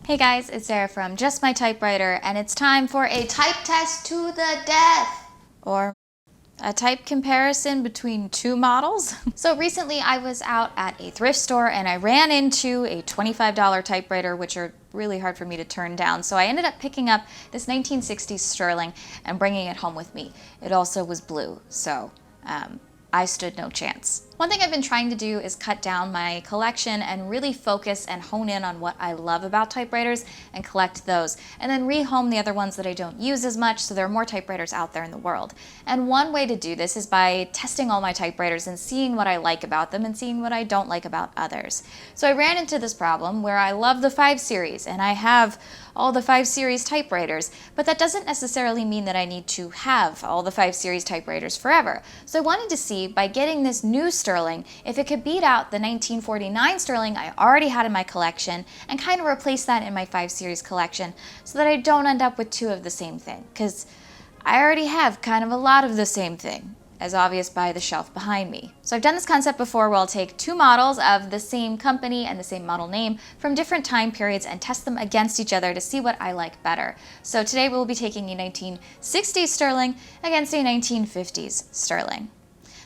Hey guys, it's Sarah from Just My Typewriter, and it's time for a type test to the death, or a type comparison between two models. So recently I was out at a thrift store and I ran into a $25 typewriter, which are really hard for me to turn down. So I ended up picking up this 1960s Sterling and bringing it home with me. It also was blue, so I stood no chance. One thing I've been trying to do is cut down my collection and really focus and hone in on what I love about typewriters and collect those, and then rehome the other ones that I don't use as much so there are more typewriters out there in the world. And one way to do this is by testing all my typewriters and seeing what I like about them and seeing what I don't like about others. So I ran into this problem where I love the 5 series and I have all the 5 series typewriters, but that doesn't necessarily mean that I need to have all the 5 series typewriters forever. So I wanted to see, by getting this new Sterling, if it could beat out the 1949 Sterling I already had in my collection and kind of replace that in my 5 series collection so that I don't end up with 2 of the same thing, because I already have kind of a lot of the same thing, as obvious by the shelf behind me. So I've done this concept before where I'll take 2 models of the same company and the same model name from different time periods and test them against each other to see what I like better. So today we'll be taking a 1960s Sterling against a 1950s Sterling.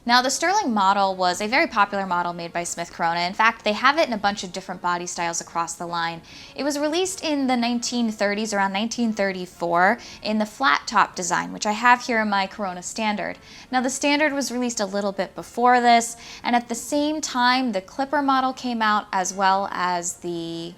Now, the Sterling model was a very popular model made by Smith Corona. In fact, they have it in a bunch of different body styles across the line. It was released in the 1930s, around 1934, in the flat top design, which I have here in my Corona Standard. Now, the Standard was released a little bit before this, and at the same time, the Clipper model came out, as well as the...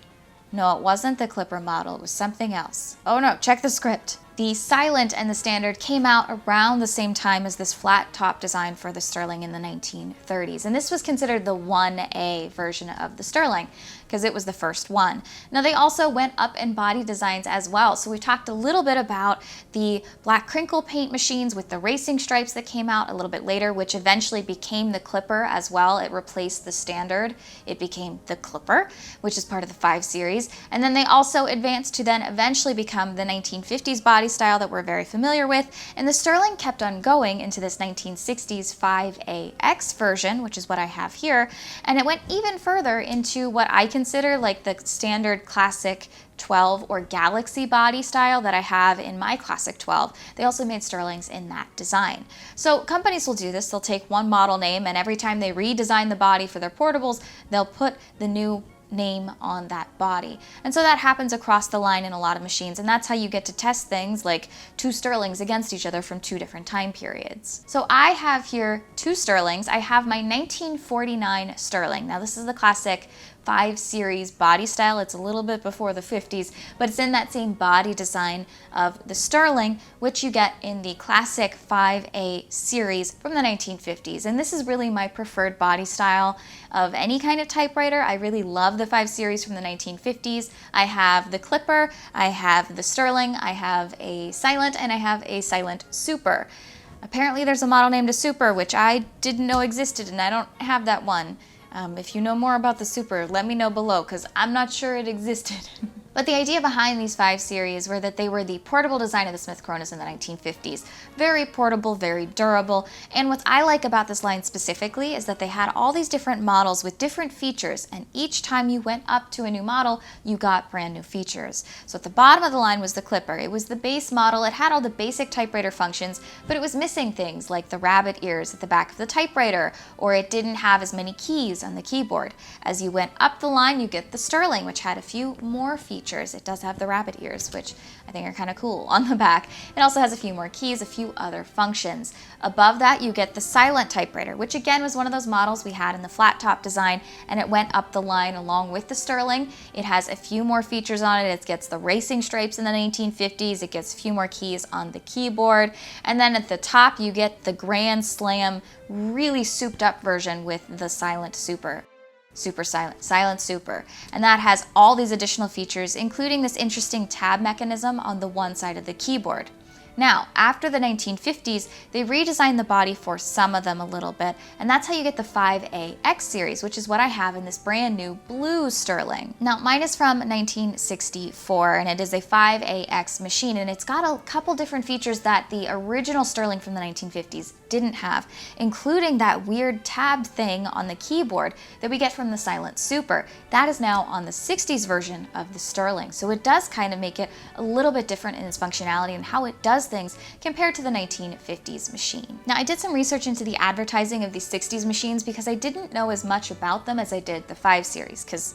No, it wasn't the Clipper model, it was something else. Oh no, check the script. The Silent and the Standard came out around the same time as this flat top design for the Sterling in the 1930s. And this was considered the 1A version of the Sterling because it was the first one. Now, they also went up in body designs as well. So we talked a little bit about the black crinkle paint machines with the racing stripes that came out a little bit later, which eventually became the Clipper as well. It replaced the Standard. It became the Clipper, which is part of the 5 series. And then they also advanced to then eventually become the 1950s body style that we're very familiar with, and the Sterling kept on going into this 1960s 5AX version, which is what I have here, and it went even further into what I consider like the standard classic 12 or Galaxy body style that I have in my classic 12. They also made Sterlings in that design. So companies will do this. They'll take one model name, and every time they redesign the body for their portables, they'll put the new name on that body. And so that happens across the line in a lot of machines, and that's how you get to test things like 2 Sterlings against each other from 2 different time periods. So I have here 2 Sterlings. I have my 1949 Sterling. Now, this is the classic 5 series body style. It's a little bit before the 50s, but it's in that same body design of the Sterling, which you get in the classic 5A series from the 1950s. And this is really my preferred body style of any kind of typewriter. I really love the 5 series from the 1950s. I have the Clipper, I have the Sterling, I have a Silent, and I have a Silent Super. Apparently there's a model named a Super, which I didn't know existed, and I don't have that one. If you know more about the Super, let me know below, because I'm not sure it existed. But the idea behind these 5 series were that they were the portable design of the Smith Coronas in the 1950s. Very portable, very durable, and what I like about this line specifically is that they had all these different models with different features, and each time you went up to a new model, you got brand new features. So at the bottom of the line was the Clipper. It was the base model. It had all the basic typewriter functions, but it was missing things like the rabbit ears at the back of the typewriter, or it didn't have as many keys on the keyboard. As you went up the line, you get the Sterling, which had a few more features. It does have the rabbit ears, which I think are kind of cool on the back. It also has a few more keys, a few other functions. Above that, you get the Silent typewriter, which again was one of those models we had in the flat top design, and it went up the line along with the Sterling. It has a few more features on it. It gets the racing stripes in the 1950s. It gets a few more keys on the keyboard. And then at the top, you get the Grand Slam, really souped up version with the Silent Super. Silent Super. And that has all these additional features, including this interesting tab mechanism on the one side of the keyboard. Now, after the 1950s, they redesigned the body for some of them a little bit, and that's how you get the 5AX series, which is what I have in this brand new blue sterling. Now, mine is from 1964, and it is a 5AX machine, and it's got a couple different features that the original sterling from the 1950s didn't have, including that weird tab thing on the keyboard that we get from the Silent Super. That is now on the 60s version of the sterling, so it does kind of make it a little bit different in its functionality and how it does things compared to the 1950s machine. Now, I did some research into the advertising of these 60s machines because I didn't know as much about them as I did the 5 series, because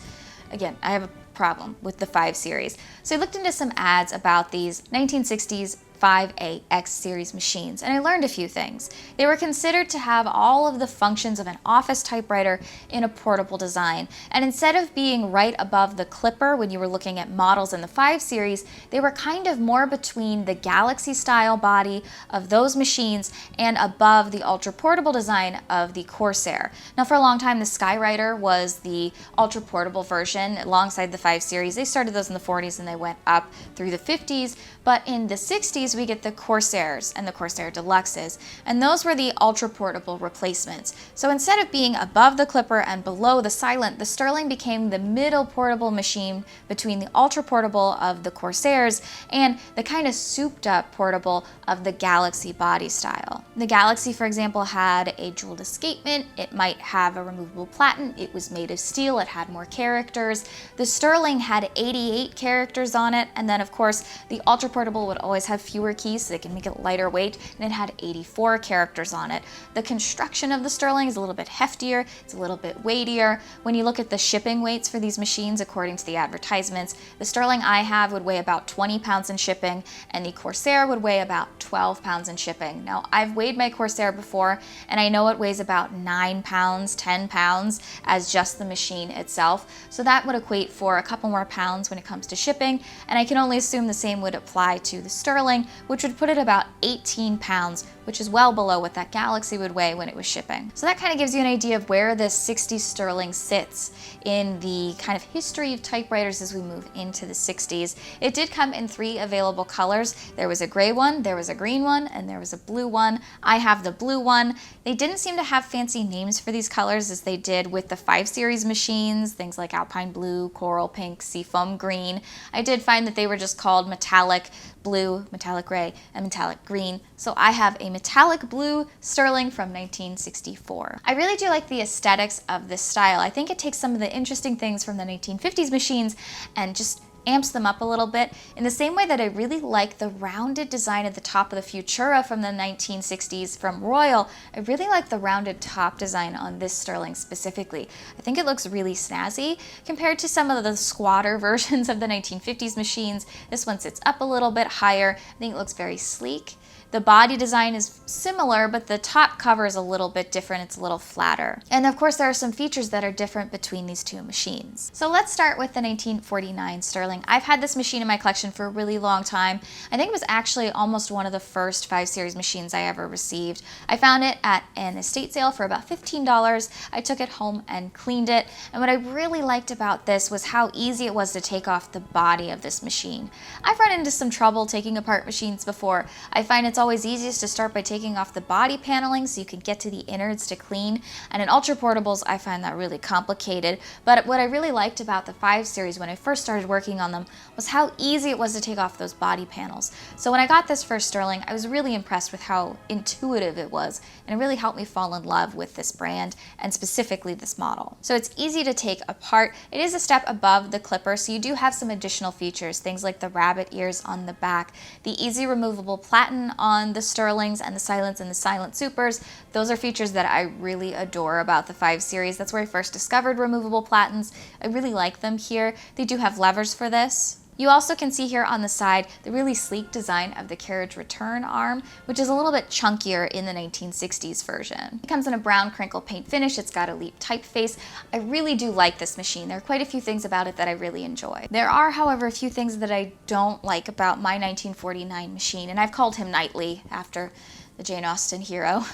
again, I have a problem with the 5 series. So I looked into some ads about these 1960s 5AX series machines, and I learned a few things. They were considered to have all of the functions of an office typewriter in a portable design, and instead of being right above the clipper when you were looking at models in the 5 series, they were kind of more between the Galaxy style body of those machines and above the ultra portable design of the Corsair. Now, for a long time, the Skywriter was the ultra portable version alongside the 5 series. They started those in the 40s and they went up through the 50s, but in the 60s we get the Corsairs and the Corsair Deluxes, and those were the ultra portable replacements. So instead of being above the clipper and below the Silent, the sterling became the middle portable machine between the ultra portable of the Corsairs and the kind of souped up portable of the Galaxy body style. The Galaxy, for example, had a jeweled escapement. It might have a removable platen. It was made of steel. It had more characters. The sterling had 88 characters on it, and then of course the ultra portable would always have fewer keys so they can make it lighter weight, and it had 84 characters on it. The construction of the sterling is a little bit heftier, it's a little bit weightier. When you look at the shipping weights for these machines according to the advertisements, the sterling I have would weigh about 20 pounds in shipping, and the Corsair would weigh about 12 pounds in shipping. Now, I've weighed my Corsair before, and I know it weighs about 9 pounds, 10 pounds as just the machine itself, so that would equate for a couple more pounds when it comes to shipping, and I can only assume the same would apply to the sterling, which would put it about 18 pounds, which is well below what that Galaxy would weigh when it was shipping. So that kind of gives you an idea of where this 60s sterling sits in the kind of history of typewriters as we move into the 60s. It did come in 3 available colors. There was a gray one, there was a green one, and there was a blue one. I have the blue one. They didn't seem to have fancy names for these colors as they did with the 5 series machines, things like Alpine Blue, Coral Pink, Seafoam Green. I did find that they were just called metallic blue, metallic gray, and metallic green. So I have a metallic blue sterling from 1964. I really do like the aesthetics of this style. I think it takes some of the interesting things from the 1950s machines and just amps them up a little bit, in the same way that I really like the rounded design at the top of the Futura from the 1960s from Royal. I really like the rounded top design on this sterling specifically. I think it looks really snazzy compared to some of the squatter versions of the 1950s machines. This one sits up a little bit higher. I think it looks very sleek. The body design is similar, but the top cover is a little bit different. It's a little flatter. And of course, there are some features that are different between these two machines. So let's start with the 1949 sterling. I've had this machine in my collection for a really long time. I think it was actually almost one of the first 5 series machines I ever received. I found it at an estate sale for about $15. I took it home and cleaned it. And what I really liked about this was how easy it was to take off the body of this machine. I've run into some trouble taking apart machines before. I find it's always easiest to start by taking off the body paneling so you can get to the innards to clean, and in ultra portables I find that really complicated. But what I really liked about the 5 series when I first started working on them was how easy it was to take off those body panels. So when I got this first sterling, I was really impressed with how intuitive it was, and it really helped me fall in love with this brand and specifically this model. So it's easy to take apart. It is a step above the clipper, so you do have some additional features, things like the rabbit ears on the back, the easy removable platen on the sterlings and the Silents and the Silent Supers. Those are features that I really adore about the 5 series. That's where I first discovered removable platens. I really like them here. They do have levers for this. You also can see here on the side the really sleek design of the carriage return arm, which is a little bit chunkier in the 1960s version. It comes in a brown crinkle paint finish. It's got a leaf typeface. I really do like this machine. There are quite a few things about it that I really enjoy. There are, however, a few things that I don't like about my 1949 machine, and I've called him Knightley after the Jane Austen hero.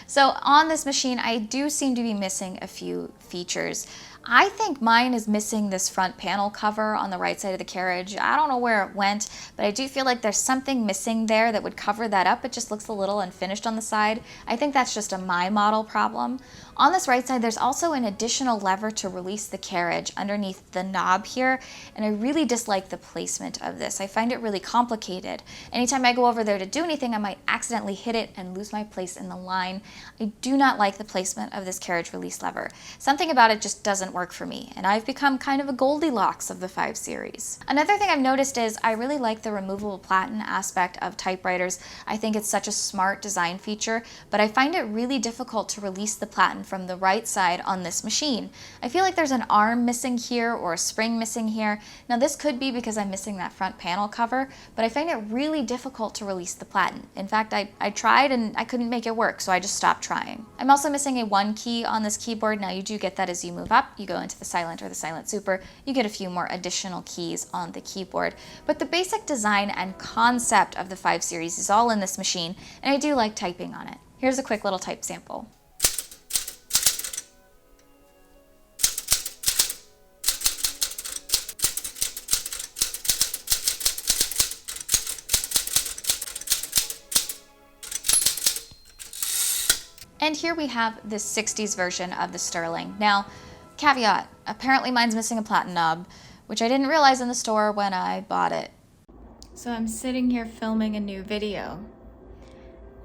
So on this machine, I do seem to be missing a few features. I think mine is missing this front panel cover on the right side of the carriage. I don't know where it went, but I do feel like there's something missing there that would cover that up. It just looks a little unfinished on the side. I think that's just a my model problem. On this right side, there's also an additional lever to release the carriage underneath the knob here, and I really dislike the placement of this. I find it really complicated. Anytime I go over there to do anything, I might accidentally hit it and lose my place in the line. I do not like the placement of this carriage release lever. Something about it just doesn't work for me, and I've become kind of a Goldilocks of the 5 Series. Another thing I've noticed is I really like the removable platen aspect of typewriters. I think it's such a smart design feature, but I find it really difficult to release the platen from the right side on this machine. I feel like there's an arm missing here or a spring missing here. Now this could be because I'm missing that front panel cover, but I find it really difficult to release the platen. In fact, I tried and I couldn't make it work, so I just stopped trying. I'm also missing a 1 key on this keyboard. Now you do get that as you move up. You go into the silent or the silent super, you get a few more additional keys on the keyboard. But the basic design and concept of the 5 Series is all in this machine, and I do like typing on it. Here's a quick little type sample. And here we have the 60s version of the Sterling. Now, caveat, apparently mine's missing a platen knob, which I didn't realize in the store when I bought it. So I'm sitting here filming a new video,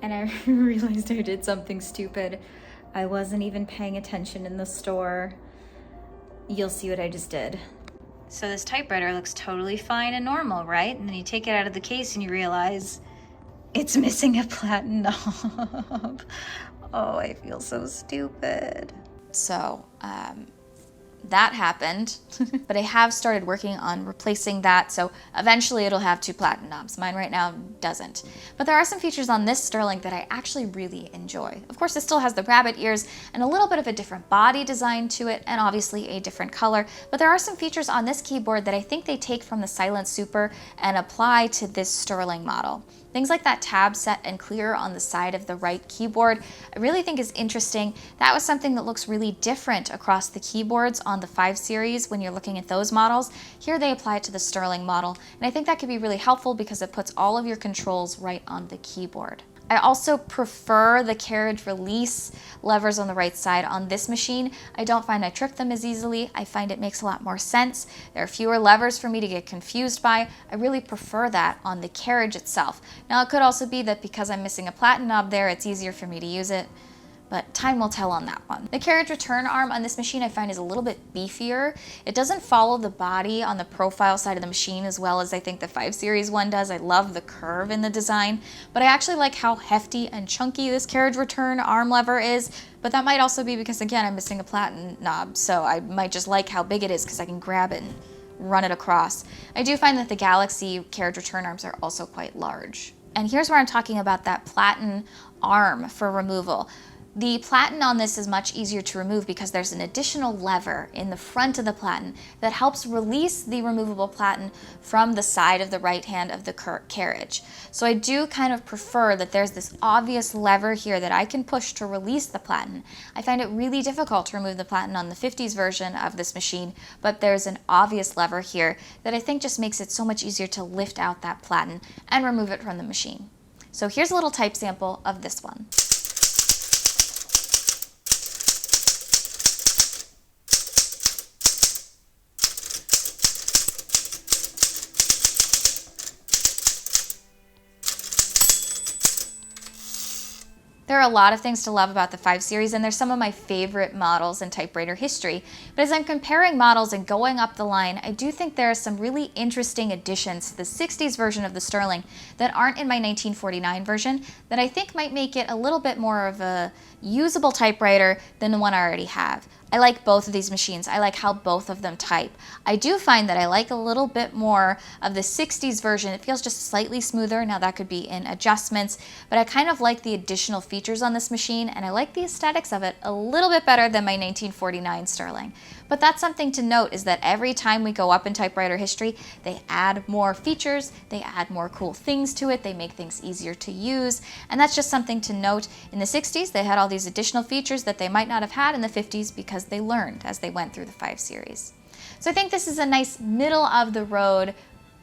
and I realized I did something stupid. I wasn't even paying attention in the store. You'll see what I just did. So this typewriter looks totally fine and normal, right? And then you take it out of the case and you realize it's missing a platen knob. Oh, I feel so stupid. So, that happened, but I have started working on replacing that, so eventually it'll have 2 platen knobs. Mine right now doesn't. But there are some features on this Sterling that I actually really enjoy. Of course, it still has the rabbit ears and a little bit of a different body design to it, and obviously a different color, but there are some features on this keyboard that I think they take from the Silent Super and apply to this Sterling model. Things like that tab set and clear on the side of the right keyboard, I really think is interesting. That was something that looks really different across the keyboards on the 5 Series when you're looking at those models. Here they apply it to the Sterling model, and I think that could be really helpful because it puts all of your controls right on the keyboard. I also prefer the carriage release levers on the right side on this machine. I don't find I trip them as easily. I find it makes a lot more sense. There are fewer levers for me to get confused by. I really prefer that on the carriage itself. Now it could also be that because I'm missing a platen knob there, it's easier for me to use it, but time will tell on that one. The carriage return arm on this machine I find is a little bit beefier. It doesn't follow the body on the profile side of the machine as well as I think the 5 Series one does. I love the curve in the design, but I actually like how hefty and chunky this carriage return arm lever is, but that might also be because, again, I'm missing a platen knob, so I might just like how big it is because I can grab it and run it across. I do find that the Galaxy carriage return arms are also quite large. And here's where I'm talking about that platen arm for removal. The platen on this is much easier to remove because there's an additional lever in the front of the platen that helps release the removable platen from the side of the right hand of the carriage. So I do kind of prefer that there's this obvious lever here that I can push to release the platen. I find it really difficult to remove the platen on the 50s version of this machine, but there's an obvious lever here that I think just makes it so much easier to lift out that platen and remove it from the machine. So here's a little type sample of this one. There are a lot of things to love about the 5 Series, and they're some of my favorite models in typewriter history. But as I'm comparing models and going up the line, I do think there are some really interesting additions to the 60s version of the Sterling that aren't in my 1949 version that I think might make it a little bit more of a usable typewriter than the one I already have. I like both of these machines. I like how both of them type. I do find that I like a little bit more of the 60s version. It feels just slightly smoother. Now that could be in adjustments, but I kind of like the additional features on this machine, and I like the aesthetics of it a little bit better than my 1949 Sterling. But that's something to note, is that every time we go up in typewriter history, they add more features, they add more cool things to it, they make things easier to use, and that's just something to note. In the 60s, they had all these additional features that they might not have had in the 50s because they learned as they went through the 5 series. So I think this is a nice middle of the road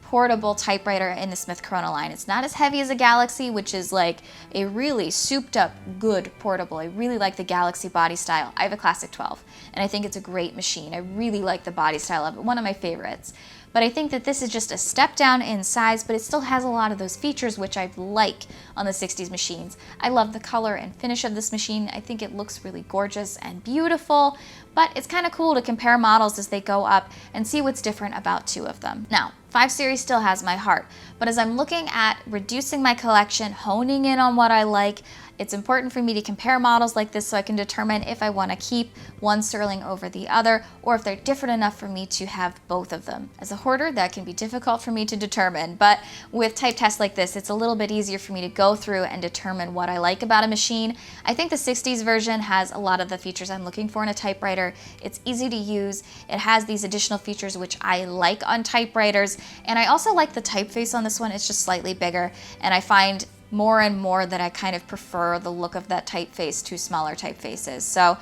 portable typewriter in the Smith Corona line. It's not as heavy as a Galaxy, which is like a really souped up good portable. I really like the Galaxy body style. I have a Classic 12 and I think it's a great machine. I really like the body style of it, one of my favorites. But I think that this is just a step down in size, but it still has a lot of those features which I like on the 60s machines. I love the color and finish of this machine. I think it looks really gorgeous and beautiful, but it's kind of cool to compare models as they go up and see what's different about 2 of them. Now, 5 series still has my heart, but as I'm looking at reducing my collection, honing in on what I like, it's important for me to compare models like this so I can determine if I want to keep one Sterling over the other, or if they're different enough for me to have both of them. As a hoarder, that can be difficult for me to determine, but with type tests like this, it's a little bit easier for me to go through and determine what I like about a machine. I think the 60s version has a lot of the features I'm looking for in a typewriter. It's easy to use. It has these additional features which I like on typewriters, and I also like the typeface on this one. It's just slightly bigger, and I find more and more that I kind of prefer the look of that typeface to smaller typefaces. So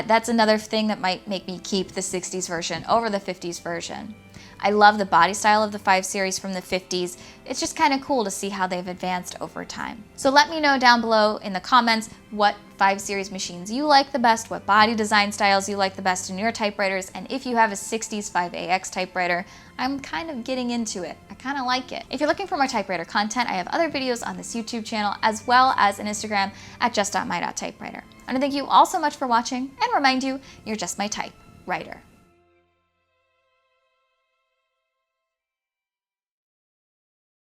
that's another thing that might make me keep the 60s version over the 50s version. I love the body style of the 5 series from the 50s. It's just kind of cool to see how they've advanced over time. So let me know down below in the comments what 5 series machines you like the best, what body design styles you like the best in your typewriters, and if you have a 60s 5AX typewriter. I'm kind of getting into it. I kind of like it. If you're looking for more typewriter content, I have other videos on this YouTube channel as well as an Instagram at just.my.typewriter. I want to thank you all so much for watching and remind you, you're just my typewriter.